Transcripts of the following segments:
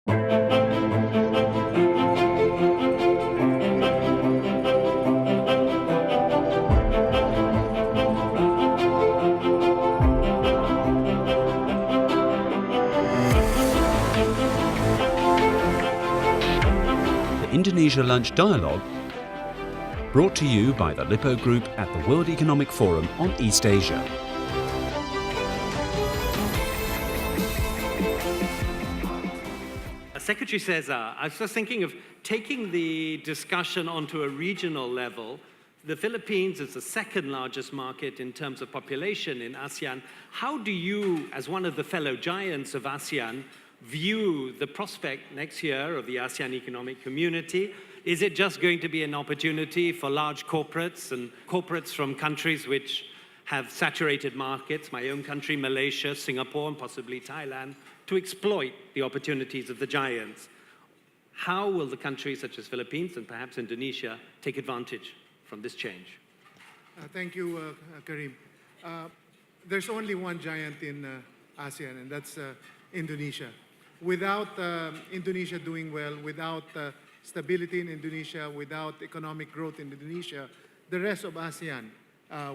The Indonesia Lunch Dialogue, brought to you by the Lippo Group at the World Economic Forum on East Asia. Secretary Cesar, I was just thinking of taking the discussion onto a regional level. The Philippines is the second largest market in terms of population in ASEAN. How do you, as one of the fellow giants of ASEAN, view the prospect next year of the ASEAN Economic Community? Is it just going to be an opportunity for large corporates and corporates from countries which have saturated markets, my own country, Malaysia, Singapore, and possibly Thailand, to exploit the opportunities of the giants? How will the countries such as Philippines and perhaps Indonesia take advantage from this change? Thank you, Karim. There's only one giant in ASEAN, and that's Indonesia. Without Indonesia doing well, without stability in Indonesia, without economic growth in Indonesia, the rest of ASEAN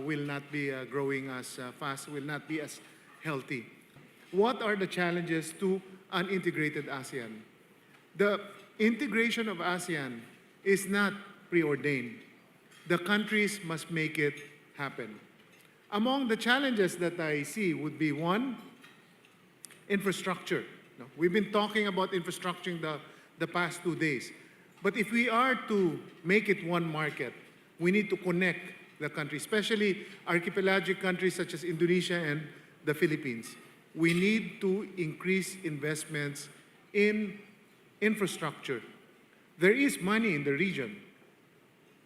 will not be growing as fast, will not be as healthy. What are the challenges to an integrated ASEAN? The integration of ASEAN is not preordained. The countries must make it happen. Among the challenges that I see would be one, infrastructure. We've been talking about infrastructure the past 2 days. But if we are to make it one market, we need to connect the countries, especially archipelagic countries such as Indonesia and the Philippines. We need to increase investments in infrastructure. There is money in the region.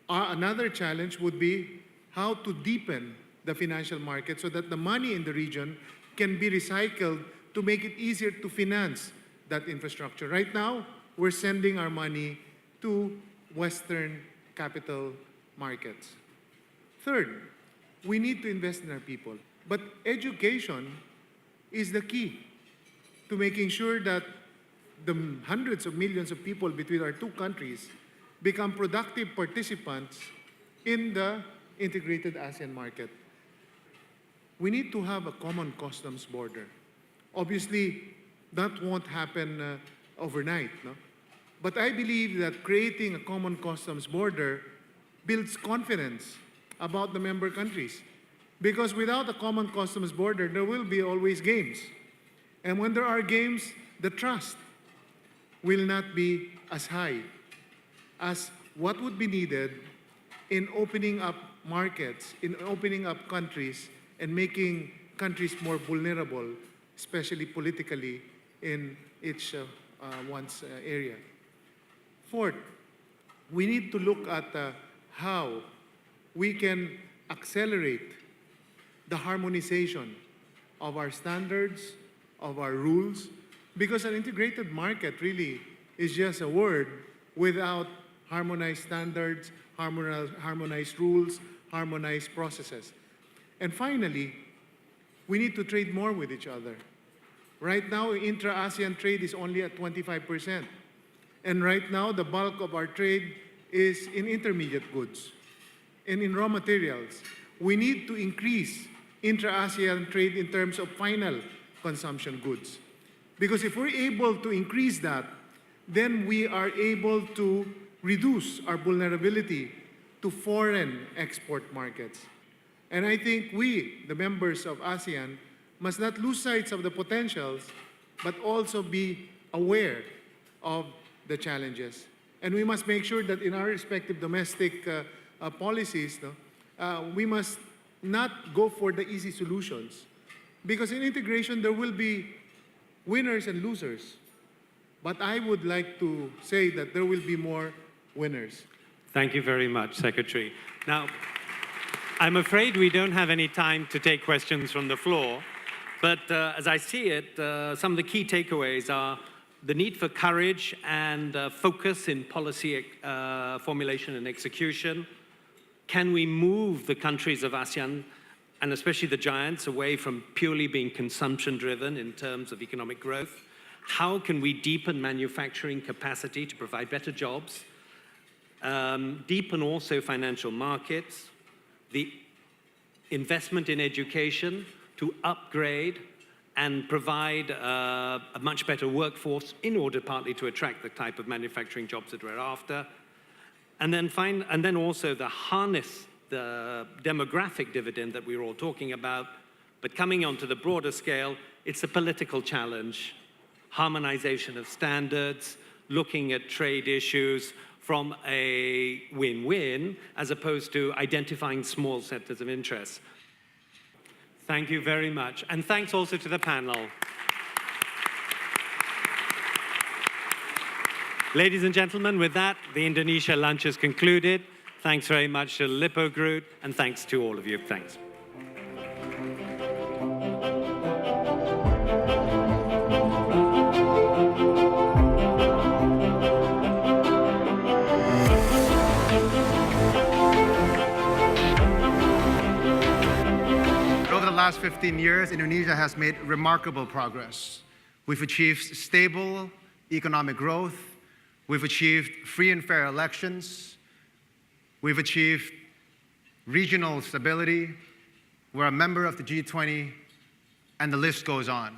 Another challenge would be how to deepen the financial market so that the money in the region can be recycled to make it easier to finance that infrastructure. Right now, we're sending our money to Western capital markets. Third, we need to invest in our people. But education is the key to making sure that the hundreds of millions of people between our two countries become productive participants in the integrated ASEAN market. We need to have a common customs border. Obviously, that won't happen overnight, no? But I believe that creating a common customs border builds confidence about the member countries. Because without a common customs border, there will be always games. And when there are games, the trust will not be as high as what would be needed in opening up markets, in opening up countries, and making countries more vulnerable, especially politically, in each one's area. Fourth, we need to look at how we can accelerate the harmonization of our standards, of our rules, because an integrated market really is just a word without harmonized standards, harmonized rules, harmonized processes. And finally, we need to trade more with each other. Right now, intra-ASEAN trade is only at 25%. And right now, the bulk of our trade is in intermediate goods and in raw materials. We need to increase intra-ASEAN trade in terms of final consumption goods. Because if we're able to increase that, then we are able to reduce our vulnerability to foreign export markets. And I think we, the members of ASEAN, must not lose sight of the potentials, but also be aware of the challenges. And we must make sure that in our respective domestic policies, we must not go for the easy solutions. Because in integration, there will be winners and losers. But I would like to say that there will be more winners. Thank you very much, Secretary. Now, I'm afraid we don't have any time to take questions from the floor. But as I see it, some of the key takeaways are the need for courage and focus in policy formulation and execution. Can we move the countries of ASEAN, and especially the giants, away from purely being consumption-driven in terms of economic growth? How can we deepen manufacturing capacity to provide better jobs, deepen also financial markets, the investment in education to upgrade and provide a much better workforce in order partly to attract the type of manufacturing jobs that we're after, and then also harness the demographic dividend that we were all talking about. But coming onto the broader scale, it's a political challenge, harmonization of standards, looking at trade issues from a win-win as opposed to identifying small sectors of interest. Thank you very much. And thanks also to the panel. Ladies and gentlemen, with that, the Indonesia lunch is concluded. Thanks very much to the Lippo Group, and thanks to all of you. Thanks. Over the last 15 years, Indonesia has made remarkable progress. We've achieved stable economic growth. We've achieved free and fair elections. We've achieved regional stability. We're a member of the G20, and the list goes on.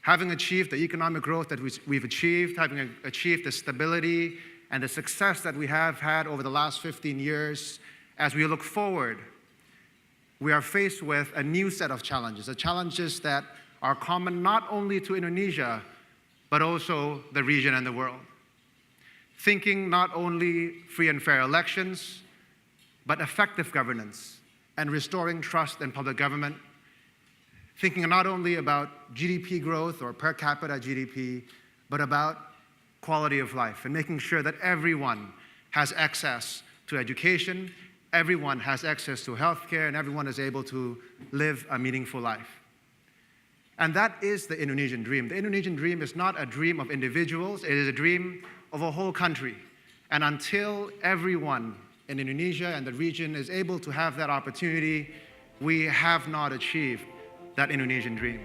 Having achieved the economic growth that we've achieved, having achieved the stability and the success that we have had over the last 15 years, as we look forward, we are faced with a new set of challenges, the challenges that are common not only to Indonesia, but also the region and the world. Thinking not only free and fair elections, but effective governance and restoring trust in public government. Thinking not only about GDP growth or per capita GDP, but about quality of life and making sure that everyone has access to education, everyone has access to healthcare, and everyone is able to live a meaningful life. And that is the Indonesian dream. The Indonesian dream is not a dream of individuals, it is a dream of a whole country. And until everyone in Indonesia and the region is able to have that opportunity, we have not achieved that Indonesian dream.